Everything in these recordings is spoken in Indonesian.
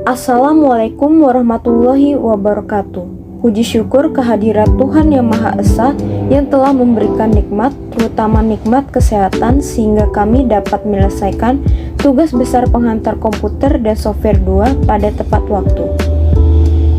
Assalamualaikum warahmatullahi wabarakatuh. Puji syukur kehadirat Tuhan Yang Maha Esa yang telah memberikan nikmat, terutama nikmat kesehatan, sehingga kami dapat menyelesaikan tugas besar penghantar komputer dan software 2 pada tepat waktu.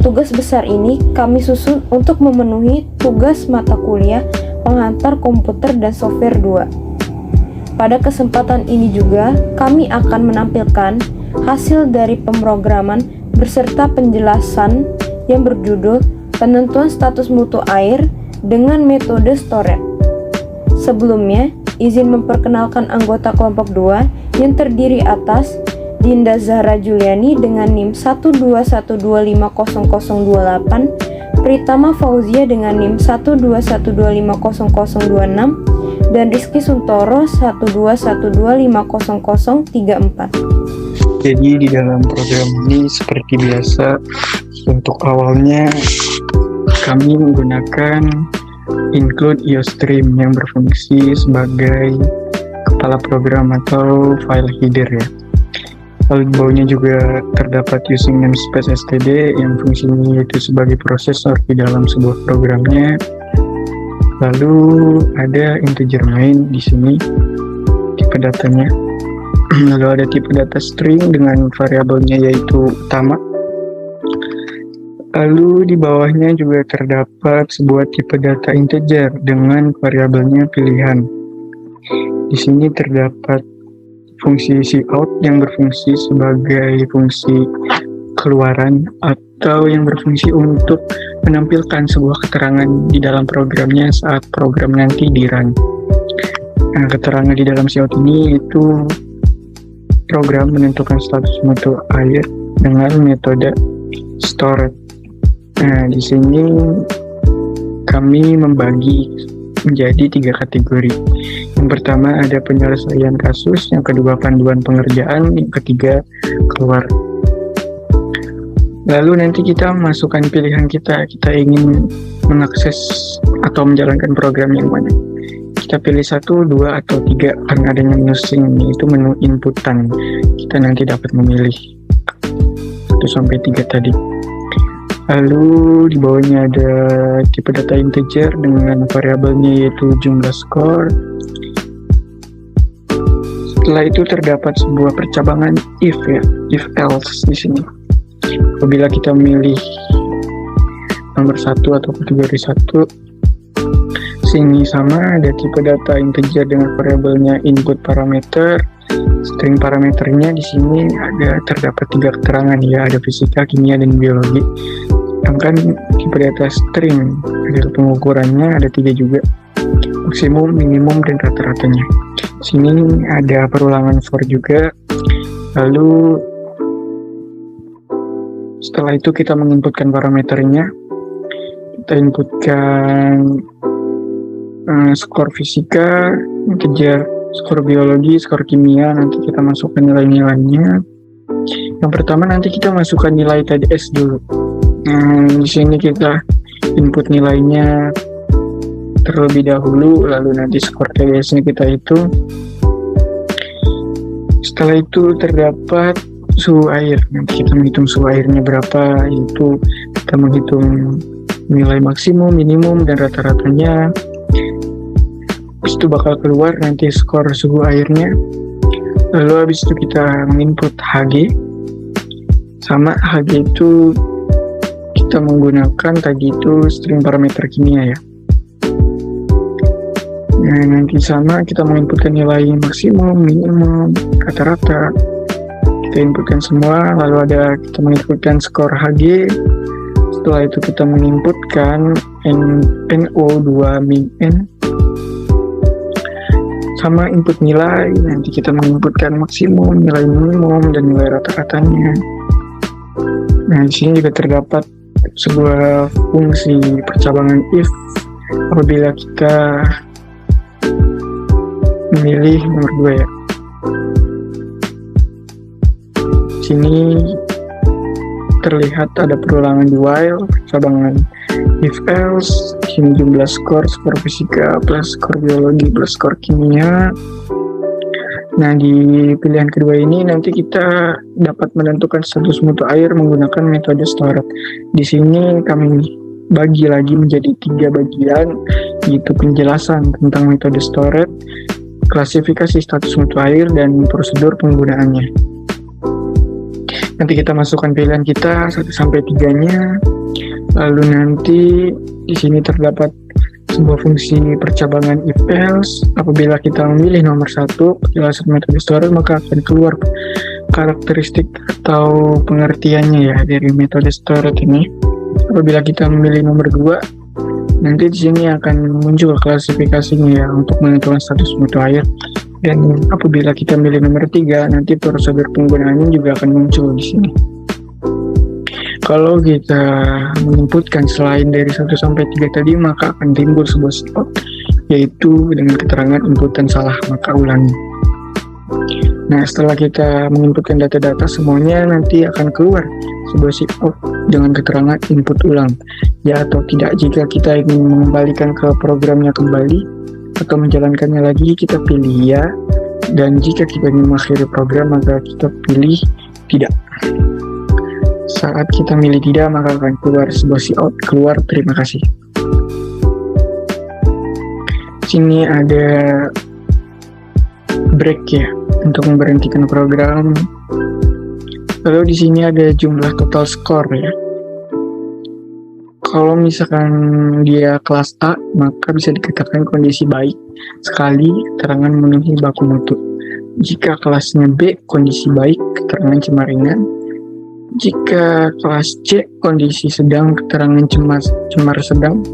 Tugas besar ini kami susun untuk memenuhi tugas mata kuliah penghantar komputer dan software 2. Pada kesempatan ini juga, kami akan menampilkan hasil dari pemrograman beserta penjelasan yang berjudul penentuan status mutu air dengan metode Storet. Sebelumnya, izin memperkenalkan anggota kelompok 2 yang terdiri atas Dinda Zahra Juliani dengan NIM 121250028, Pritama Fauzia dengan NIM 121250026, dan Rizky Suntoro 121250034. Jadi di dalam program ini seperti biasa, untuk awalnya kami menggunakan include IOStream yang berfungsi sebagai kepala program atau file header ya. Lalu di bawahnya juga terdapat using namespace std yang fungsinya yaitu sebagai prosesor di dalam sebuah programnya. Lalu ada integer main di sini, tipe datanya. Lalu ada tipe data string dengan variabelnya yaitu utama. Lalu di bawahnya juga terdapat sebuah tipe data integer dengan variabelnya pilihan. Di sini terdapat fungsi cout yang berfungsi sebagai fungsi keluaran atau yang berfungsi untuk menampilkan sebuah keterangan di dalam programnya saat program nanti di-run. Nah, keterangan di dalam cout ini itu program menentukan status mutu air dengan metode Storet. Nah, di sini kami membagi menjadi 3 kategori. Yang pertama ada penyelesaian kasus, yang kedua panduan pengerjaan, yang ketiga keluar. Lalu nanti kita masukkan pilihan kita ingin mengakses atau menjalankan program yang mana. Kita pilih 1, 2, atau 3 karena adanya menu string, itu menu inputan. Kita nanti dapat memilih 1 sampai 3 tadi. Lalu di bawahnya ada tipe data integer dengan variabelnya yaitu jumlah skor. Setelah itu terdapat sebuah percabangan if ya, if else di sini. Apabila kita memilih nomor 1 atau kategori 1, sini sama ada tipe data integer dengan variabelnya input parameter. String parameternya di sini ada terdapat 3 keterangan ya, ada fisika, kimia, dan biologi. Sedangkan tipe data string ada pengukurannya ada 3 juga, maksimum, minimum, dan rata-ratanya. Sini ada perulangan for juga. Lalu setelah itu kita menginputkan parameternya. Kita inputkan skor fisika, kejar skor biologi, skor kimia, nanti kita masukkan nilai-nilainya. Yang pertama nanti kita masukkan nilai TDS dulu. Di sini kita input nilainya terlebih dahulu, lalu nanti skor TDS-nya kita hitung. Setelah itu terdapat suhu air. Nanti kita menghitung suhu airnya berapa, yaitu kita menghitung nilai maksimum, minimum, dan rata-ratanya. Habis itu bakal keluar nanti skor suhu airnya. Lalu habis itu kita menginput HG. Sama HG itu kita menggunakan tadi itu string parameter kimia ya. Nah, nanti sama kita menginputkan nilai maksimum, minimum, rata-rata. Kita inputkan semua, lalu ada kita menginputkan skor HG. Setelah itu kita menginputkan NO2 min N. Sama input nilai, nanti kita menginputkan maksimum, nilai minimum, dan nilai rata-ratanya. Nah, di sini juga terdapat sebuah fungsi percabangan if apabila kita memilih nomor 2 ya. Di sini terlihat ada perulangan di while, percabangan if else, sini jumlah skor fisika plus skor biologi plus skor kimia. Nah, di pilihan kedua ini nanti kita dapat menentukan status mutu air menggunakan metode Stored. Di sini kami bagi lagi menjadi 3 bagian, yaitu penjelasan tentang metode Stored, klasifikasi status mutu air, dan prosedur penggunaannya. Nanti kita masukkan pilihan kita 1 sampai 3-nya. Lalu nanti di sini terdapat sebuah fungsi percabangan if else. Apabila kita memilih nomor 1 penjelasan metode Stored, maka akan keluar karakteristik atau pengertiannya ya dari metode Stored ini. Apabila kita memilih nomor 2, nanti di sini akan muncul klasifikasinya ya untuk menentukan status mutu air. Dan apabila kita milih nomor 3, nanti prosedur penggunaannya juga akan muncul di sini. Kalau kita menginputkan selain dari 1 sampai 3 tadi, maka akan timbul sebuah slot, yaitu dengan keterangan inputan salah, maka ulangi. Nah, setelah kita menginputkan data-data semuanya, nanti akan keluar sebuah out dengan keterangan input ulang, ya atau tidak. Jika kita ingin mengembalikan ke programnya kembali atau menjalankannya lagi, kita pilih ya, dan jika kita ingin mengakhiri program, maka kita pilih tidak. Saat kita milih tidak, maka akan keluar sebuah out, keluar terima kasih. Sini ada break ya untuk memberhentikan program. Lalu di sini ada jumlah total skor ya. Kalau misalkan dia kelas A, maka bisa dikatakan kondisi baik sekali, keterangan memenuhi baku mutu. Jika kelasnya B, kondisi baik, keterangan cemar ringan. Jika kelas C, kondisi sedang, keterangan cemar sedang.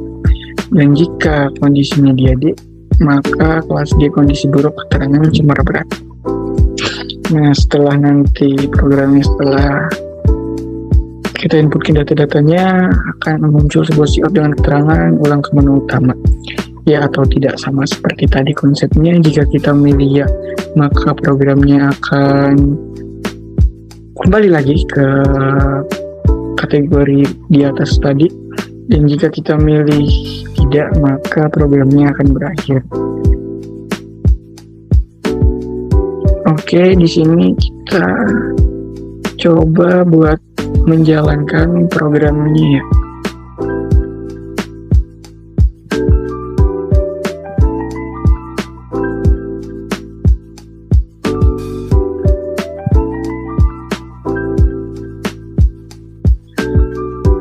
Dan jika kondisinya dia D, maka kelas D kondisi buruk, keterangan cemar berat. Nah, setelah nanti programnya, setelah kita inputkan data-datanya, akan muncul sebuah out dengan keterangan ulang ke menu utama. Ya atau tidak, sama seperti tadi konsepnya. Jika kita milih ya, maka programnya akan kembali lagi ke kategori di atas tadi. Dan jika kita milih tidak, maka programnya akan berakhir. Oke, di sini kita coba buat menjalankan programnya ya.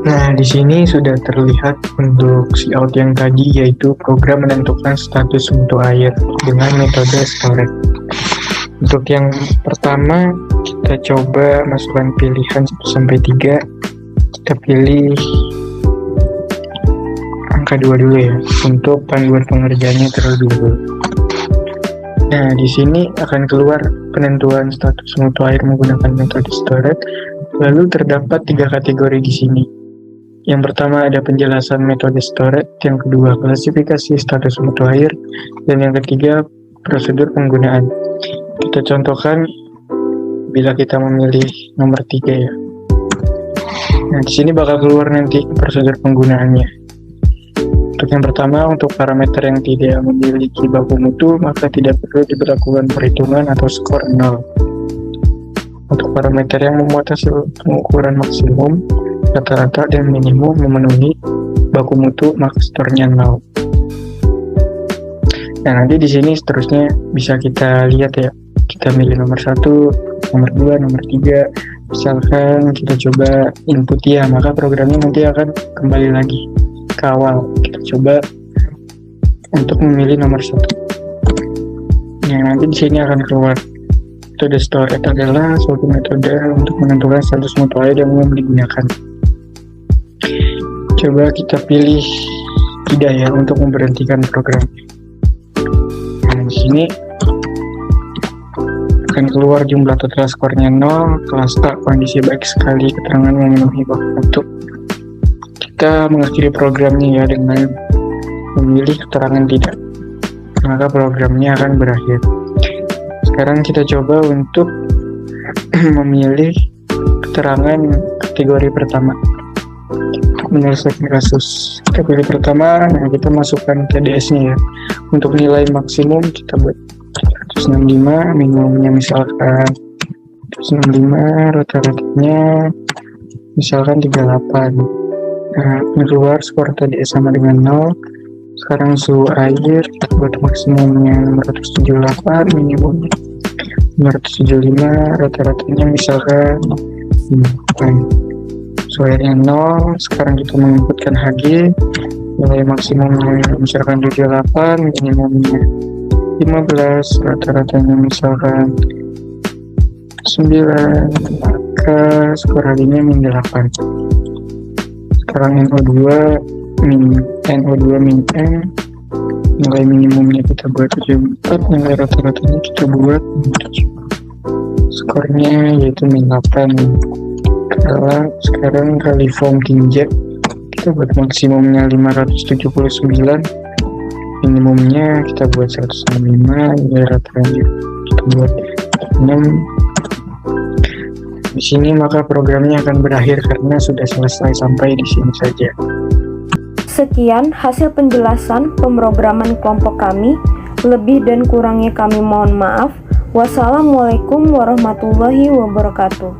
Nah, di sini sudah terlihat untuk out yang tadi, yaitu program menentukan status mutu air dengan metode Stored. Untuk yang pertama, kita coba masukkan pilihan 1 sampai 3. Kita pilih angka 2 dulu ya, untuk panduan pengerjaannya terlebih dahulu. Nah, di sini akan keluar penentuan status mutu air menggunakan metode Stored. Lalu terdapat 3 kategori di sini. Yang pertama ada penjelasan metode Stored, yang kedua klasifikasi status mutu air, dan yang ketiga prosedur penggunaan. Kita contohkan bila kita memilih nomor 3 ya. Nah, di sini bakal keluar nanti prosedur penggunaannya. Untuk yang pertama, untuk parameter yang tidak memiliki baku mutu, maka tidak perlu diberlakukan perhitungan atau skor 0. Untuk parameter yang memuat hasil pengukuran maksimum, rata-rata dan minimum memenuhi baku mutu, maka skornya 0. Nah, nanti di sini seterusnya bisa kita lihat ya. Kita milih nomor 1, nomor 2, nomor 3. Misalkan kita coba input ya, maka programnya nanti akan kembali lagi ke awal. Kita coba untuk memilih nomor 1. Nah, nanti di sini akan keluar metode Stored adalah suatu metode untuk menentukan status mutu air yang umum digunakan. Coba kita pilih tidak ya untuk memberhentikan program. Nah, di sini akan keluar jumlah total skornya 0, kelas A kondisi baik sekali, keterangan memenuhi baku mutu. Kita mengakhiri programnya ya dengan memilih keterangan tidak, maka programnya akan berakhir. Sekarang kita coba untuk memilih keterangan kategori pertama untuk menyelesaikan kasus. Kita pilih pertama, nah kita masukkan TDS-nya ya. Untuk nilai maksimum kita buat 100 165, minimumnya misalkan 165, rata-ratanya misalkan 38. Nah, keluar skor tadi sama dengan 0. Sekarang suhu air buat maksimumnya 578, minimumnya 575, rata-ratanya misalkan suhu airnya 0. Sekarang kita menginputkan Hg, nilai maksimumnya misalkan 78, minimumnya 15, rata-ratanya misalkan 9, maka skor Hg-nya min 8. Sekarang NO2 min M, nilai minimumnya kita buat 74, nilai rata-ratanya kita buat 7. Skornya yaitu min 8. Sekarang kali form Kinjet, kita buat maksimumnya 579, minimumnya kita buat 165, nilai rata-ratanya kita buat 6. Di sini maka programnya akan berakhir karena sudah selesai sampai di sini saja. Sekian hasil penjelasan pemrograman kelompok kami. Lebih dan kurangnya kami mohon maaf. Wassalamualaikum warahmatullahi wabarakatuh.